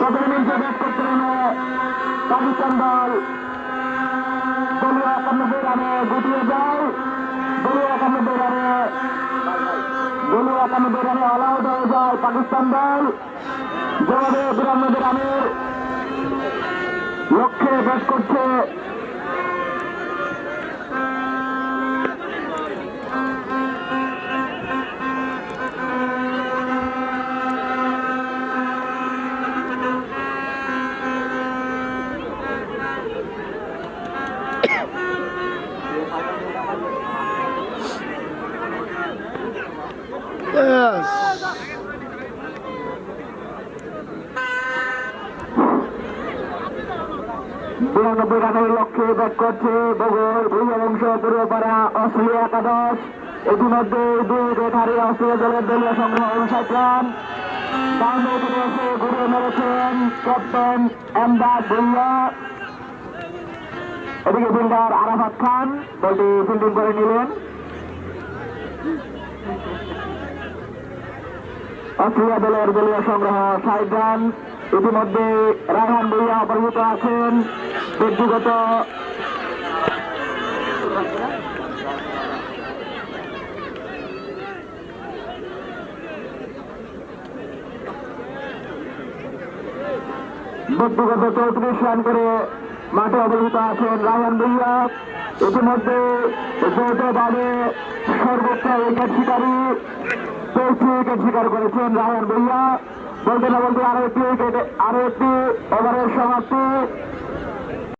প্রথম ইনিংসে ব্যাট করতে নেমে পাকিস্তান দল দলীয় 91 রানে গুটিয়ে যায়। দলীয় 91 রানে অল আউট হয়ে যায় পাকিস্তান দল। জবাবে 92 রানের লক্ষ্যে ব্যাট করছে Yes. 92 রানের লক্ষ্যে ব্যাট করছে বগুড়ার ভূমি অংশ পূর্বপাড়া অস্ট্রেলিয়া একাদশ। ইতিমধ্যে দুই উইকেট হারিয়ে অস্ট্রেলিয়া দলের দলীয় সংগ্রহ 59 রান। ডাউন উইকেটে এসে ঘুরে মেরেছেন ক্যাপ্টেন এমদাদ ভুইয়া। এদিকে ফিল্ডার আরাফাত খান বলটি ফিল্ডিং করে নিলেন। অস্ট্রেলিয়া দলের দলীয় সংগ্রহ 60 রান। ইতিমধ্যে রায়হান ভুইয়া অপরাজিত আছেন ব্যক্তিগত ব্যক্তিগত 34 রান করে মাঠে অবহিত আছেন রায়হান ভুইয়া। ইতিমধ্যে যৌথভাবে সর্বোচ্চ উইকেট শিকারী 4টি উইকেট শিকার করেছেন রায়হান ভুইয়া। বলতে না বলতে আরো একটি ওভারের সমাপ্তি।